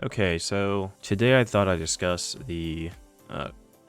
Okay, so today I thought I'd discuss the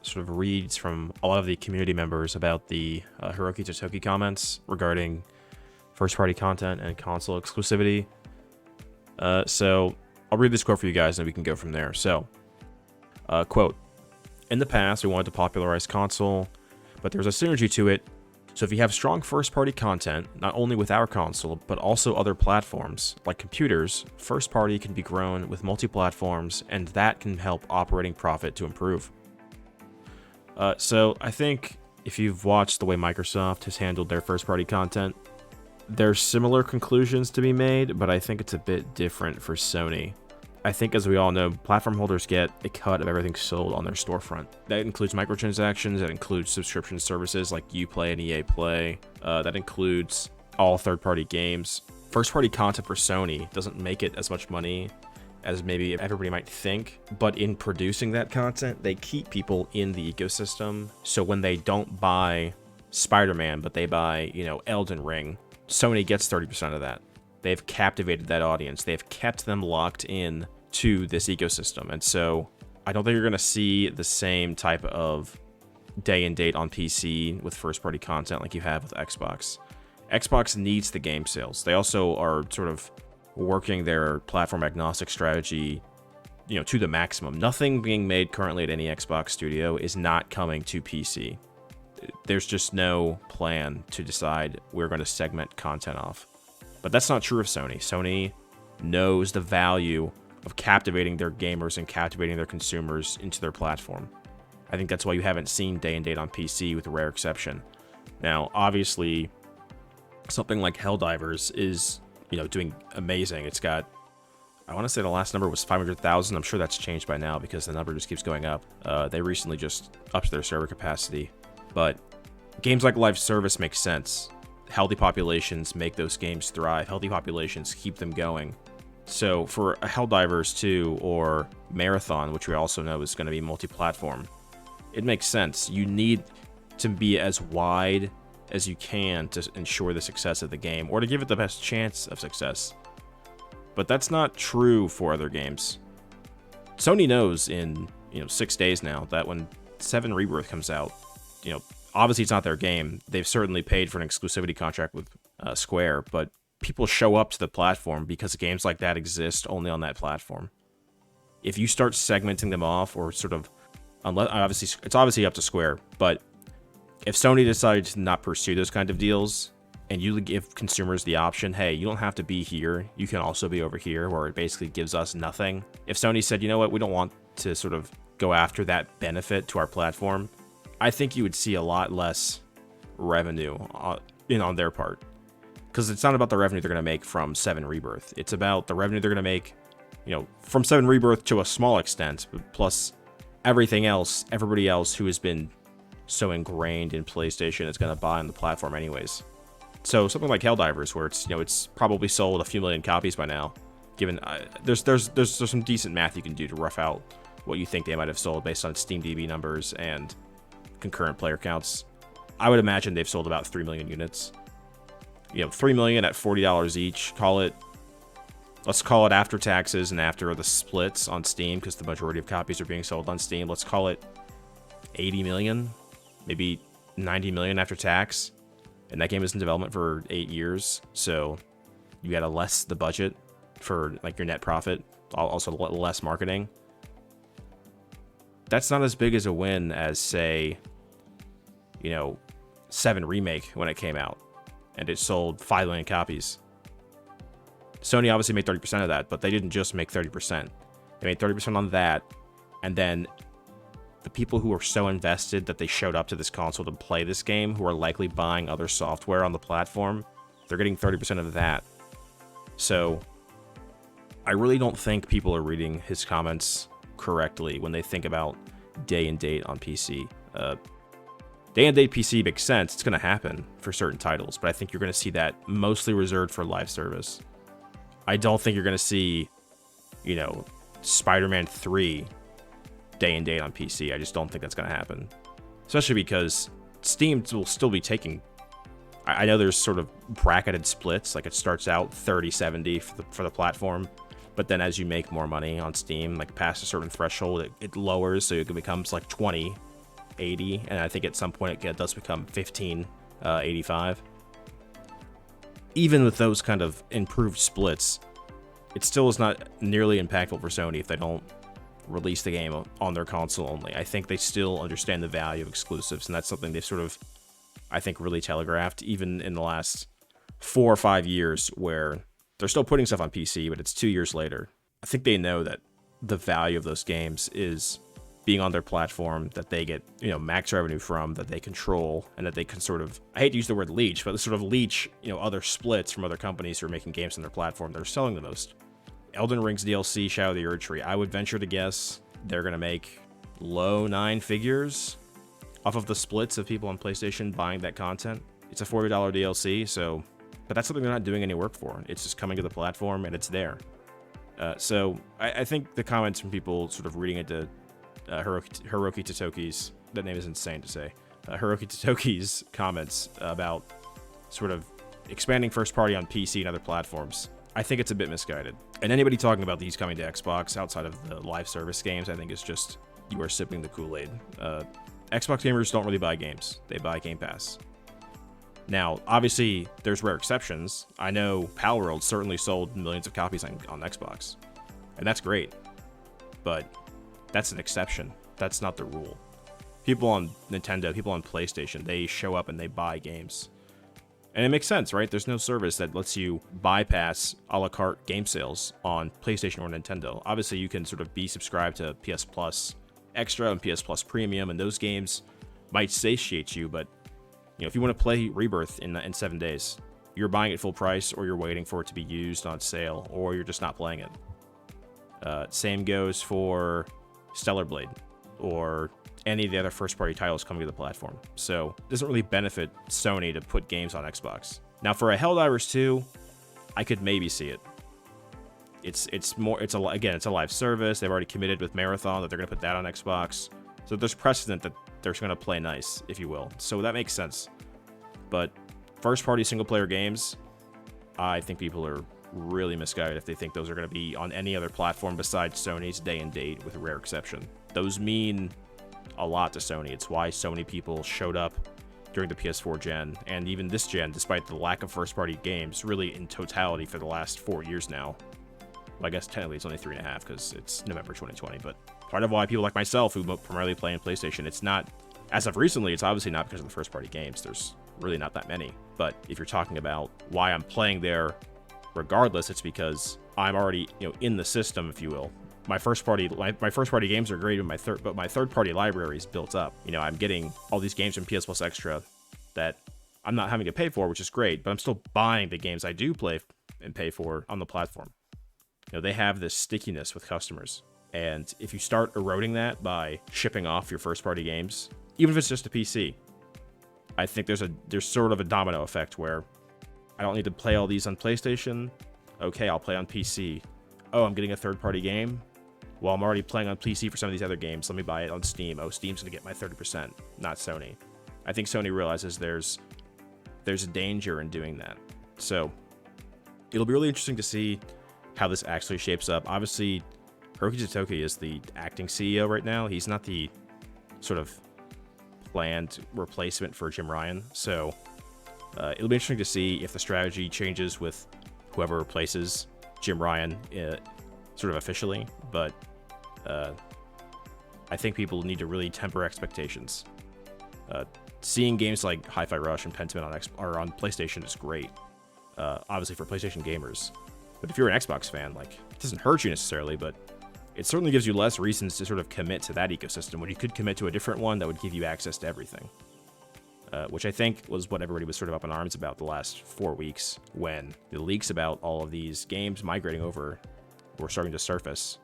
sort of reads from a lot of the community members about the Hiroki Totoki comments regarding first-party content and console exclusivity. So I'll read this quote for you guys and we can go from there. So, quote, "In the past, we wanted to popularize console, but there's a synergy to it. So if you have strong first-party content, not only with our console, but also other platforms, like computers, first-party can be grown with multi-platforms, and that can help operating profit to improve." So I think if you've watched the way Microsoft has handled their first-party content, there's similar conclusions to be made, but I think it's a bit different for Sony. I think, as we all know, platform holders get a cut of everything sold on their storefront. That includes microtransactions, that includes subscription services like Uplay and EA Play, that includes all third-party games. First-party content for Sony doesn't make it as much money as maybe everybody might think, but in producing that content, they keep people in the ecosystem. So when they don't buy Spider-Man, but they buy, Elden Ring, Sony gets 30% of that. They've captivated that audience. They've kept them locked in to this ecosystem. And so I don't think you're going to see the same type of day and date on PC with first-party content like you have with Xbox. Xbox needs the game sales. They also are sort of working their platform agnostic strategy, to the maximum. Nothing being made currently at any Xbox studio is not coming to PC. There's just no plan to decide we're going to segment content off. But that's not true of Sony. Sony knows the value of captivating their gamers and captivating their consumers into their platform. I think that's why you haven't seen day and date on PC, with a rare exception. Now, obviously, something like Helldivers is, doing amazing. It's got, I want to say the last number was 500,000. I'm sure that's changed by now because the number just keeps going up. They recently just upped their server capacity. But games like live service make sense. Healthy populations make those games thrive. Healthy populations keep them going. So for a Helldivers 2 or Marathon, which we also know is going to be multi-platform, it makes sense. You need to be as wide as you can to ensure the success of the game, or to give it the best chance of success. But that's not true for other games. Sony knows in 6 days now that when 7 Rebirth comes out, obviously it's not their game. They've certainly paid for an exclusivity contract with Square, but people show up to the platform because games like that exist only on that platform. If you start segmenting them off, or sort of, it's obviously up to Square, but if Sony decided to not pursue those kind of deals, and you give consumers the option, hey, you don't have to be here, you can also be over here, where it basically gives us nothing. If Sony said, you know what, we don't want to sort of go after that benefit to our platform, I think you would see a lot less revenue on their part. Because it's not about the revenue they're going to make from 7 Rebirth. It's about the revenue they're going to make, from 7 Rebirth to a small extent, plus everything else, everybody else who has been so ingrained in PlayStation is going to buy on the platform anyways. So something like Helldivers, where it's probably sold a few million copies by now, given there's some decent math you can do to rough out what you think they might have sold based on SteamDB numbers and concurrent player counts. I would imagine they've sold about 3 million units. 3 million at $40 each. Let's call it after taxes and after the splits on Steam, because the majority of copies are being sold on Steam. Let's call it 80 million, maybe 90 million after tax. And that game is in development for 8 years, so you gotta less the budget for like your net profit, also less marketing. That's not as big as a win as, say, 7 Remake when it came out, and it sold 5 million copies. Sony obviously made 30% of that, but they didn't just make 30%. They made 30% on that, and then the people who are so invested that they showed up to this console to play this game, who are likely buying other software on the platform, they're getting 30% of that. So I really don't think people are reading his comments correctly when they think about day and date on PC. Day and date PC makes sense. It's going to happen for certain titles, but I think you're going to see that mostly reserved for live service. I don't think you're going to see, Spider-Man 3 day and date on PC. I just don't think that's going to happen. Especially because Steam will still be taking... I know there's sort of bracketed splits, like it starts out 30-70 for the platform, But then as you make more money on Steam, like past a certain threshold, it lowers, so it becomes like 20.80, and I think at some point it does become 15.85. Even with those kind of improved splits, it still is not nearly impactful for Sony if they don't release the game on their console only. I think they still understand the value of exclusives, and that's something they've sort of, I think, really telegraphed, even in the last 4 or 5 years, where they're still putting stuff on PC, but it's 2 years later. I think they know that the value of those games is being on their platform, that they get, max revenue from, that they control, and that they can sort of, I hate to use the word leech, but sort of leech, other splits from other companies who are making games on their platform that are selling the most. Elden Ring's DLC, Shadow of the Erdtree, I would venture to guess they're going to make low 9 figures off of the splits of people on PlayStation buying that content. It's a $40 DLC, but that's something they're not doing any work for. It's just coming to the platform, and it's there. So I think the comments from people sort of reading into Hiroki Totoki's, that name is insane to say, Hiroki Totoki's comments about sort of expanding first party on PC and other platforms, I think it's a bit misguided. And anybody talking about these coming to Xbox outside of the live service games, I think is just, you are sipping the Kool-Aid. Xbox gamers don't really buy games. They buy Game Pass. Now, obviously, there's rare exceptions. I know Palworld certainly sold millions of copies on Xbox, and that's great. But that's an exception. That's not the rule. People on Nintendo, people on PlayStation, they show up and they buy games. And it makes sense, right? There's no service that lets you bypass a la carte game sales on PlayStation or Nintendo. Obviously, you can sort of be subscribed to PS Plus Extra and PS Plus Premium, and those games might satiate you, but if you want to play Rebirth in 7 days, you're buying it full price, or you're waiting for it to be used on sale, or you're just not playing it. Same goes for Stellar Blade, or any of the other first-party titles coming to the platform. So it doesn't really benefit Sony to put games on Xbox. Now, for a Helldivers 2, I could maybe see it. It's a live service. They've already committed with Marathon that they're going to put that on Xbox. So there's precedent that they're going to play nice, if you will. So that makes sense. But first-party single-player games, I think people are really misguided if they think those are going to be on any other platform besides Sony's day and date, with a rare exception. Those mean a lot to Sony. It's why so many people showed up during the PS4 gen, and even this gen, despite the lack of first-party games, really in totality for the last 4 years now. Well, I guess technically it's only 3.5 because it's November 2020, but part of why people like myself, who primarily play on PlayStation, it's not, as of recently, it's obviously not because of the first-party games. There's really not that many. But if you're talking about why I'm playing there regardless, it's because I'm already, in the system, if you will. My first-party games are great, but my third-party library is built up. I'm getting all these games from PS Plus Extra that I'm not having to pay for, which is great, but I'm still buying the games I do play and pay for on the platform. They have this stickiness with customers. And if you start eroding that by shipping off your first-party games, even if it's just a PC, I think there's sort of a domino effect where I don't need to play all these on PlayStation. Okay, I'll play on PC. Oh, I'm getting a third-party game? Well, I'm already playing on PC for some of these other games. Let me buy it on Steam. Oh, Steam's going to get my 30%, not Sony. I think Sony realizes there's a danger in doing that. So it'll be really interesting to see how this actually shapes up. Obviously, Hiroki Totoki is the acting CEO right now. He's not the sort of planned replacement for Jim Ryan. So it'll be interesting to see if the strategy changes with whoever replaces Jim Ryan sort of officially. But I think people need to really temper expectations. Seeing games like Hi-Fi Rush and Pentiment on PlayStation is great, obviously for PlayStation gamers. But if you're an Xbox fan, it doesn't hurt you necessarily, but it certainly gives you less reasons to sort of commit to that ecosystem when you could commit to a different one that would give you access to everything. Which I think was what everybody was sort of up in arms about the last 4 weeks, when the leaks about all of these games migrating over were starting to surface.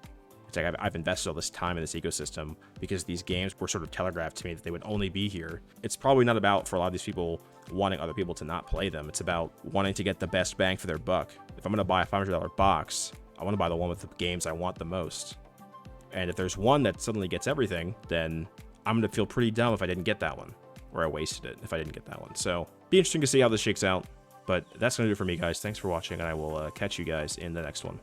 It's like I've invested all this time in this ecosystem because these games were sort of telegraphed to me that they would only be here. It's probably not about, for a lot of these people, wanting other people to not play them. It's about wanting to get the best bang for their buck. If I'm going to buy a $500 box, I want to buy the one with the games I want the most. And if there's one that suddenly gets everything, then I'm going to feel pretty dumb if I didn't get that one, or I wasted it if I didn't get that one. So be interesting to see how this shakes out. But that's going to do it for me, guys. Thanks for watching, and I will catch you guys in the next one.